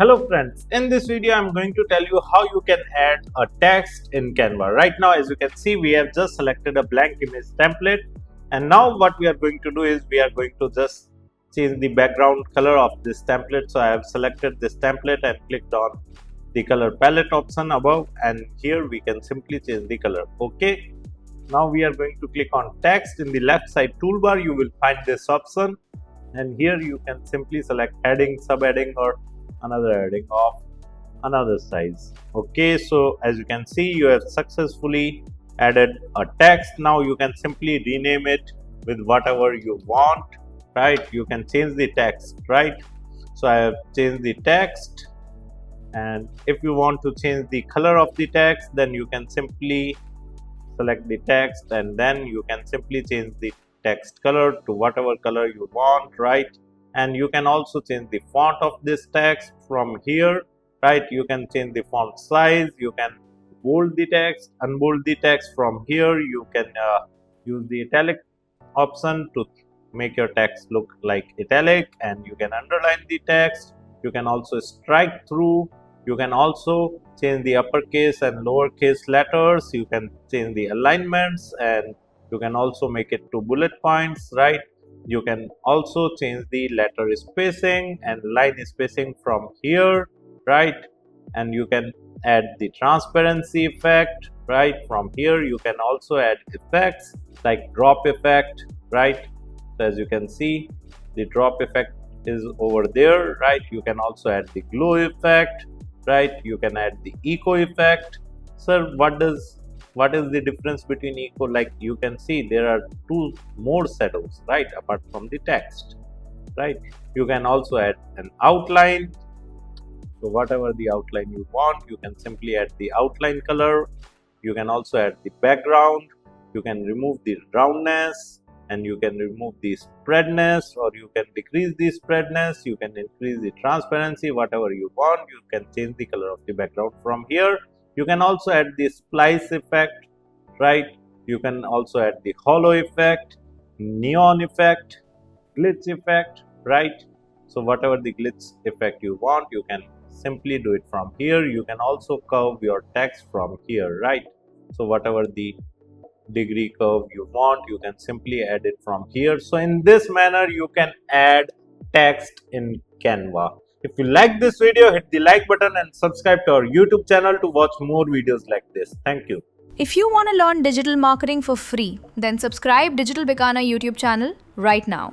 Hello friends, in this video I'm going to tell you how you can add a text in Canva. Right now, as you can see, we have just selected a blank image template, and now what we are going to do is we are going to just change the background color of this template. So I have selected this template and clicked on the color palette option above, and here we can simply change the color. Okay, now we are going to click on text. In the left side toolbar you will find this option, and here you can simply select heading, subheading, or another heading of another size. Okay, so as you can see, you have successfully added a text. Now you can simply rename it with whatever you want, right? You can change the text, right? So I have changed the text, and if you want to change the color of the text, then you can simply select the text, and then you can simply change the text color to whatever color you want, right? And you can also change the font of this text from here, right? You can change the font size, you can bold the text, unbold the text from here. You can use the italic option to make your text look like italic, and you can underline the text. You can also strike through. You can also change the uppercase and lowercase letters. You can change the alignments, and you can also make it to bullet points, right? You can also change the letter spacing and line spacing from here, right? And you can add the transparency effect, right? From here you can also add effects like drop effect, right? So as you can see, the drop effect is over there, right? You can also add the glow effect, right? You can add the echo effect. Sir, what is the difference between echo? Like you can see, there are two more shadows, right, apart from the text, right? You can also add an outline. So whatever the outline you want, you can simply add the outline color. You can also add the background. You can remove the roundness, and you can remove the spreadness, or you can decrease the spreadness. You can increase the transparency, whatever you want. You can change the color of the background from here. You can also add the splice effect, right? You can also add the hollow effect, neon effect, glitch effect, right? So whatever the glitch effect you want, you can simply do it from here. You can also curve your text from here, right? So whatever the degree curve you want, you can simply add it from here. So in this manner you can add text in Canva. If you like this video, hit the like button and subscribe to our YouTube channel to watch more videos like this. Thank you. If you want to learn digital marketing for free, then subscribe Digital Bikana YouTube channel right now.